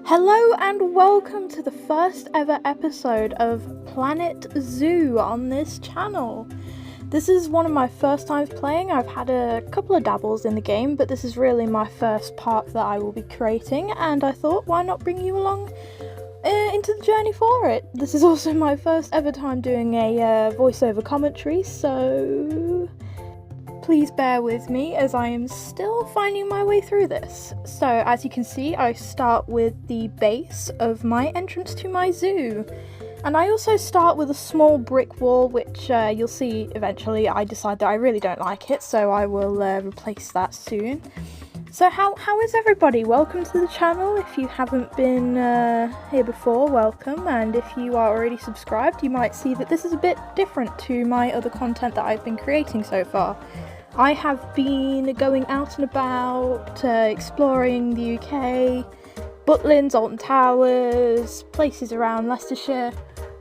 Hello and welcome to the first ever episode of Planet Zoo on this channel. This is one of my first times playing. I've had a couple of dabbles in the game, but this is really my first part that I will be creating, and I thought, why not bring you along into the journey for it. This is also my first ever time doing a voiceover commentary, so please bear with me as I am still finding my way through this. So as you can see, I start with the base of my entrance to my zoo. And I also start with a small brick wall, which you'll see eventually I decide that I really don't like it, so I will replace that soon. So how is everybody? Welcome to the channel. If you haven't been here before, welcome, and if you are already subscribed, you might see that this is a bit different to my other content that I've been creating so far. I have been going out and about, exploring the UK, Butlins, Alton Towers, places around Leicestershire,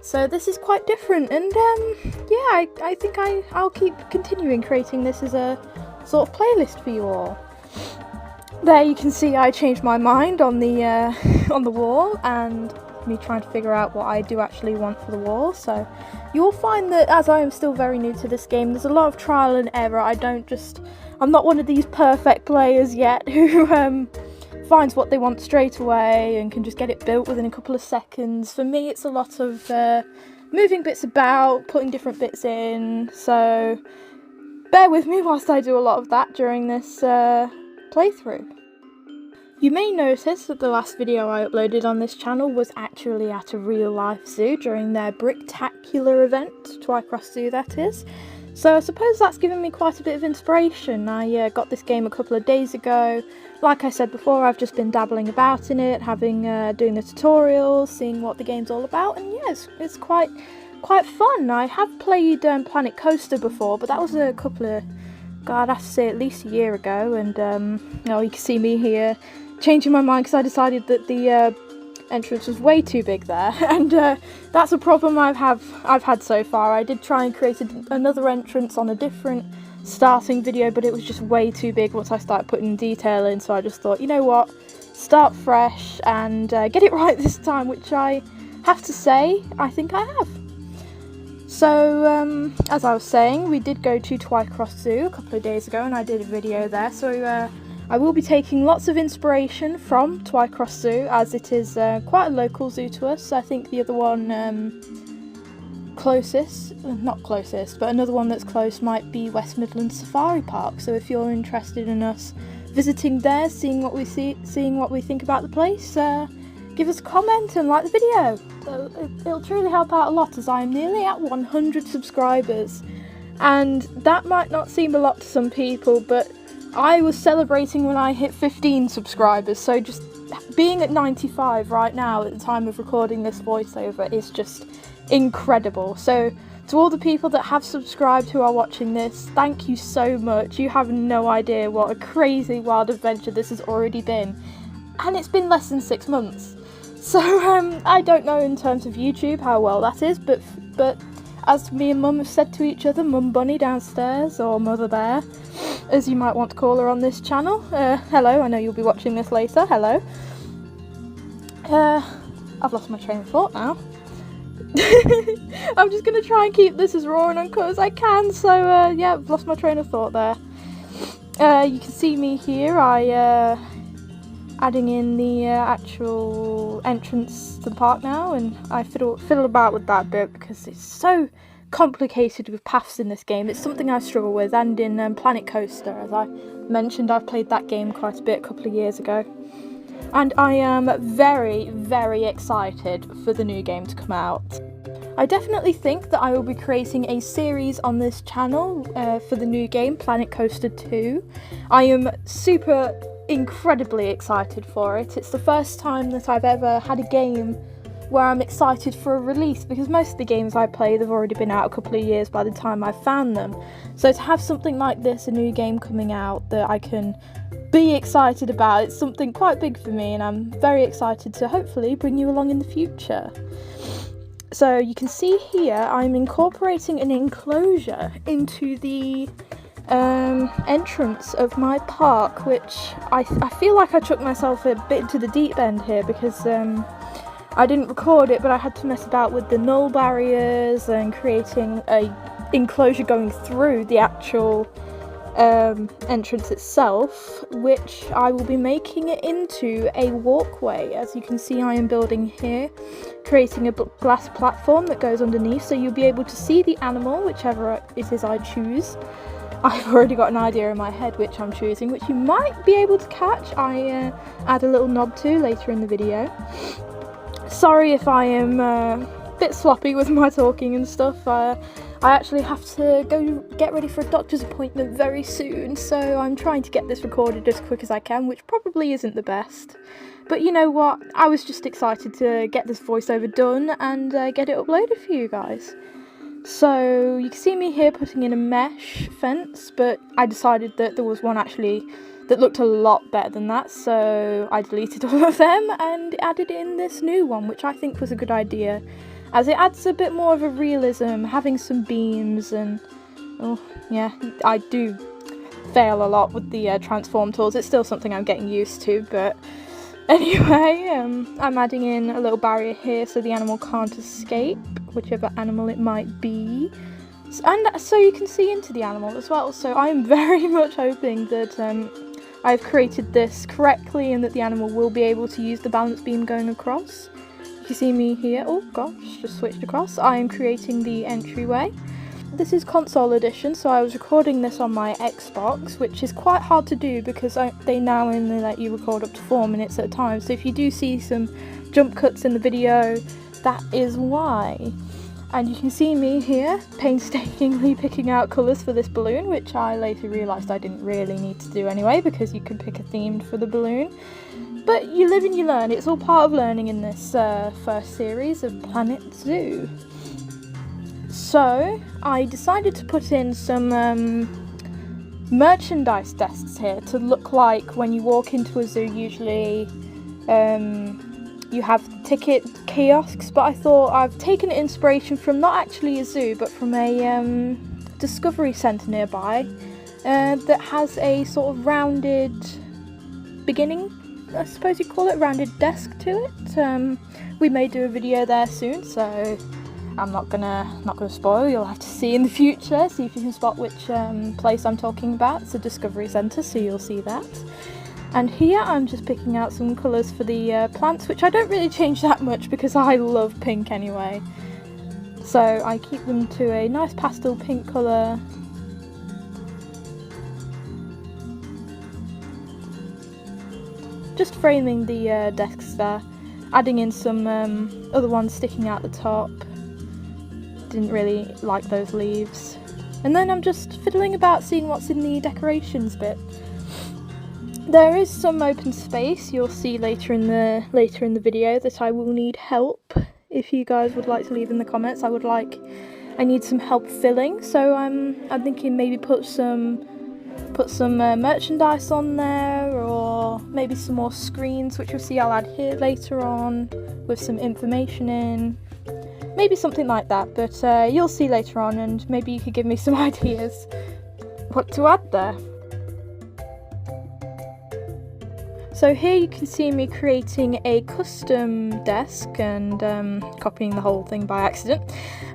so this is quite different, and yeah, I think I'll keep continuing creating this as a sort of playlist for you all. There you can see I changed my mind on the wall, and me trying to figure out what I do actually want for the wall. So you'll find that as I am still very new to this game, there's a lot of trial and error. I'm not one of these perfect players yet who finds what they want straight away and can just get it built within a couple of seconds. For me, it's a lot of moving bits about, putting different bits in, so bear with me whilst I do a lot of that during this playthrough. You may notice that the last video I uploaded on this channel was actually at a real life zoo during their Bricktacular event, Twycross Zoo that is. So I suppose that's given me quite a bit of inspiration. I got this game a couple of days ago. Like I said before, I've just been dabbling about in it, doing the tutorials, seeing what the game's all about, and yeah, it's quite fun. I have played Planet Coaster before, but that was a couple of, God, I have to say at least a year ago, and you can see me here changing my mind because I decided that the entrance was way too big there, and that's a problem I've had so far. I did try and create another entrance on a different starting video, but it was just way too big once I started putting detail in, so I just thought, you know what, start fresh and get it right this time, which I have to say I think I have. So as I was saying, we did go to Twycross Zoo a couple of days ago and I did a video there, so I will be taking lots of inspiration from Twycross Zoo, as it is quite a local zoo to us. I think the other one not closest, but another one that's close might be West Midlands Safari Park, so if you're interested in us visiting there, seeing what we think about the place, give us a comment and like the video. It'll truly help out a lot, as I am nearly at 100 subscribers, and that might not seem a lot to some people, but I was celebrating when I hit 15 subscribers, so just being at 95 right now at the time of recording this voiceover is just incredible. So to all the people that have subscribed who are watching this, thank you so much. You have no idea what a crazy wild adventure this has already been, and it's been less than 6 months. So I don't know in terms of YouTube how well that is, but as me and Mum have said to each other, Mum Bunny downstairs, or Mother Bear, as you might want to call her on this channel. Hello, I know you'll be watching this later, hello. I've lost my train of thought now. I'm just going to try and keep this as raw and uncut as I can, so yeah, I've lost my train of thought there. You can see me here, adding in the actual entrance to the park now, and I fiddle about with that bit because it's so complicated with paths in this game. It's something I struggle with, and in Planet Coaster, as I mentioned, I've played that game quite a bit a couple of years ago, and I am very, very excited for the new game to come out. I definitely think that I will be creating a series on this channel for the new game, Planet Coaster 2. I am incredibly excited for it. It's the first time that I've ever had a game where I'm excited for a release, because most of the games I play, they've already been out a couple of years by the time I've found them. So to have something like this, a new game coming out that I can be excited about, it's something quite big for me, and I'm very excited to hopefully bring you along in the future. So you can see here I'm incorporating an enclosure into the entrance of my park, which I feel like I took myself a bit to the deep end here because I didn't record it, but I had to mess about with the null barriers and creating a enclosure going through the actual entrance itself, which I will be making it into a walkway. As you can see, I am building here, creating a glass platform that goes underneath, so you'll be able to see the animal, whichever it is I choose. I've already got an idea in my head which I'm choosing, which you might be able to catch. I add a little nod to later in the video. Sorry if I am a bit sloppy with my talking and stuff. I actually have to go get ready for a doctor's appointment very soon, so I'm trying to get this recorded as quick as I can, which probably isn't the best. But you know what, I was just excited to get this voiceover done and get it uploaded for you guys. So you can see me here putting in a mesh fence, but I decided that there was one actually that looked a lot better than that, so I deleted all of them and added in this new one, which I think was a good idea, as it adds a bit more of a realism, having some beams. And oh yeah, I do fail a lot with the transform tools. It's still something I'm getting used to, but anyway, I'm adding in a little barrier here so the animal can't escape, whichever animal it might be. And so you can see into the animal as well, so I'm very much hoping that I've created this correctly and that the animal will be able to use the balance beam going across. You see me here, oh gosh, just switched across. I am creating the entryway. This is console edition, so I was recording this on my Xbox, which is quite hard to do because they now only let you record up to 4 minutes at a time. So if you do see some jump cuts in the video, that is why. And you can see me here painstakingly picking out colours for this balloon, which I later realised I didn't really need to do anyway, because you can pick a theme for the balloon. But you live and you learn. It's all part of learning in this first series of Planet Zoo. So I decided to put in some merchandise desks here to look like when you walk into a zoo. Usually you have ticket kiosks, but I thought I've taken inspiration from not actually a zoo, but from a discovery centre nearby that has a sort of rounded beginning, I suppose you'd call it, rounded desk to it. We may do a video there soon, so I'm not gonna spoil. You'll have to see in the future, see if you can spot which place I'm talking about. It's a discovery centre, so you'll see that. And here I'm just picking out some colours for the plants, which I don't really change that much because I love pink anyway. So I keep them to a nice pastel pink colour. Just framing the desks there, adding in some other ones sticking out the top. Didn't really like those leaves. And then I'm just fiddling about seeing what's in the decorations bit. There is some open space. You'll see later in the video that I will need help. If you guys would like to leave in the comments, I need some help filling. So I'm thinking maybe put some merchandise on there, or maybe some more screens, which you'll see I'll add here later on with some information in. Maybe something like that, but you'll see later on, and maybe you could give me some ideas what to add there. So here you can see me creating a custom desk and copying the whole thing by accident.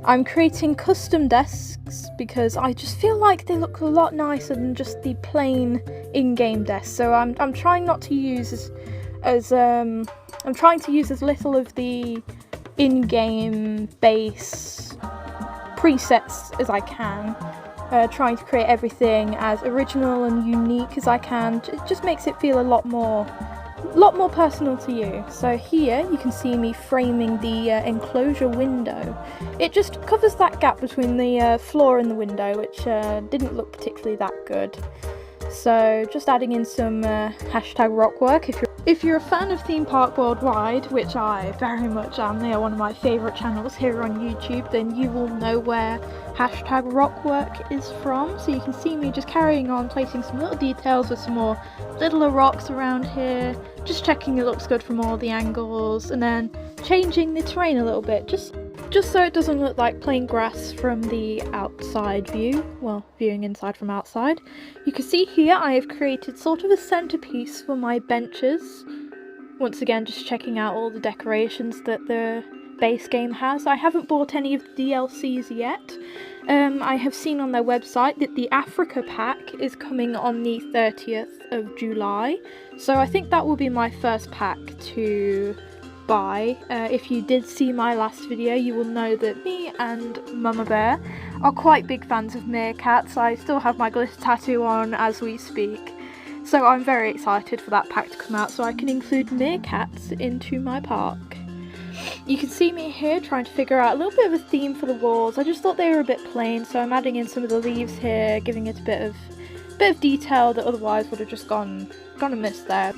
I'm creating custom desks because I just feel like they look a lot nicer than just the plain in-game desk. So I'm trying not to use I'm trying to use as little of the in-game base presets as I can. Trying to create everything as original and unique as I can. It just makes it feel a lot more personal to you. So here you can see me framing the enclosure window. It just covers that gap between the floor and the window, which didn't look particularly that good. So just adding in some hashtag rockwork. If you're a fan of Theme Park Worldwide, which I very much am, they are one of my favourite channels here on YouTube, then you will know where hashtag rockwork is from. So you can see me just carrying on, placing some little details with some more littler rocks around here, just checking it looks good from all the angles, and then changing the terrain a little bit, just just so it doesn't look like plain grass from the outside view, well, viewing inside from outside, you can see here I have created sort of a centerpiece for my benches. Once again, just checking out all the decorations that the base game has. I haven't bought any of the DLCs yet. I have seen on their website that the Africa pack is coming on the 30th of July, so I think that will be my first pack to buy. If you did see my last video, you will know that me and Mama Bear are quite big fans of meerkats. I still have my glitter tattoo on as we speak, so I'm very excited for that pack to come out so I can include meerkats into my park. You can see me here trying to figure out a little bit of a theme for the walls. I just thought they were a bit plain, so I'm adding in some of the leaves here, giving it a bit of detail that otherwise would have just gone amiss there.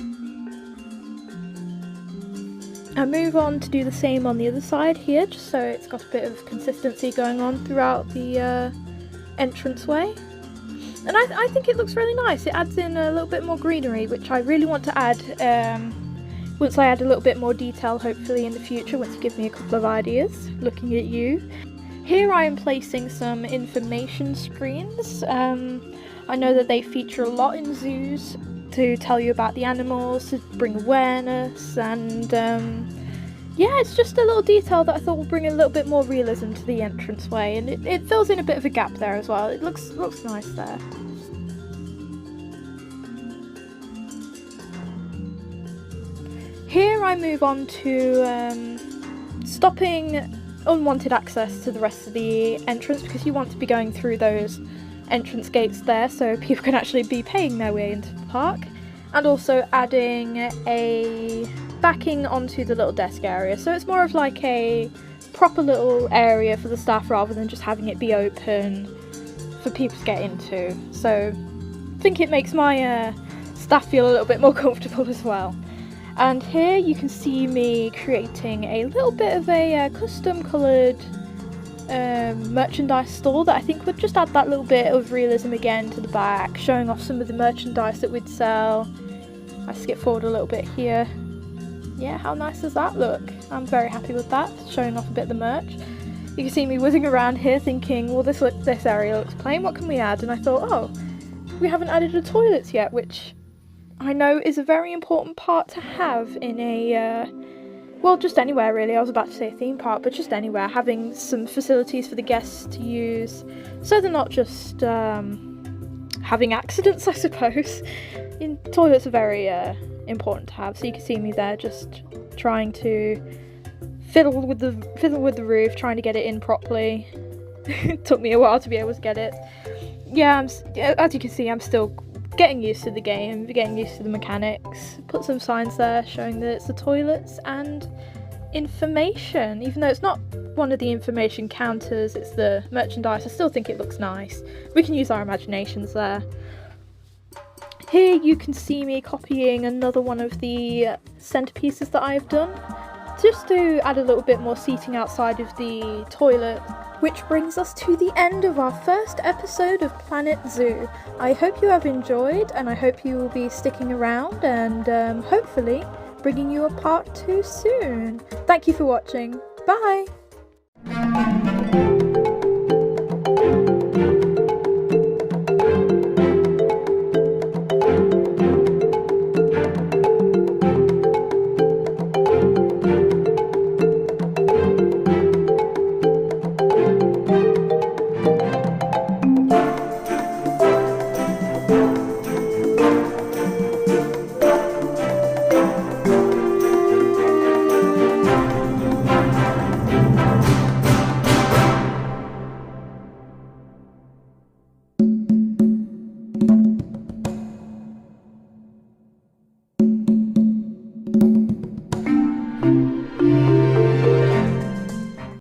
I move on to do the same on the other side here, just so it's got a bit of consistency going on throughout the entranceway. And I think it looks really nice. It adds in a little bit more greenery, which I really want to add once I add a little bit more detail, hopefully in the future, once you give me a couple of ideas, looking at you. Here I am placing some information screens. I know that they feature a lot in zoos to tell you about the animals, to bring awareness, and yeah, it's just a little detail that I thought would bring a little bit more realism to the entranceway, and it fills in a bit of a gap there as well. It looks nice there. Here I move on to stopping unwanted access to the rest of the entrance, because you want to be going through those entrance gates there so people can actually be paying their way into the park, and also adding a backing onto the little desk area, so it's more of like a proper little area for the staff rather than just having it be open for people to get into. So I think it makes my staff feel a little bit more comfortable as well. And here you can see me creating a little bit of a custom coloured merchandise store that I think would just add that little bit of realism again to the back, showing off some of the merchandise that we'd sell. I skip forward a little bit here. Yeah, how nice does that look? I'm very happy with that, showing off a bit of the merch. You can see me whizzing around here thinking, well, this area looks plain, what can we add? And I thought, oh, we haven't added the toilets yet, which I know is a very important part to have in a, well, just anywhere really. I was about to say a theme park, but just anywhere. Having some facilities for the guests to use, so they're not just having accidents, I suppose. Toilets are very important to have, so you can see me there just trying to fiddle with the roof, trying to get it in properly. It took me a while to be able to get it. Yeah, as you can see, I'm still getting used to the game, getting used to the mechanics. Put some signs there showing that it's the toilets and information. Even though it's not one of the information counters, it's the merchandise, I still think it looks nice. We can use our imaginations there. Here you can see me copying another one of the centerpieces that I've done, just to add a little bit more seating outside of the toilet. Which brings us to the end of our first episode of Planet Zoo. I hope you have enjoyed, and I hope you will be sticking around, and hopefully bringing you a part 2 soon. Thank you for watching. Bye!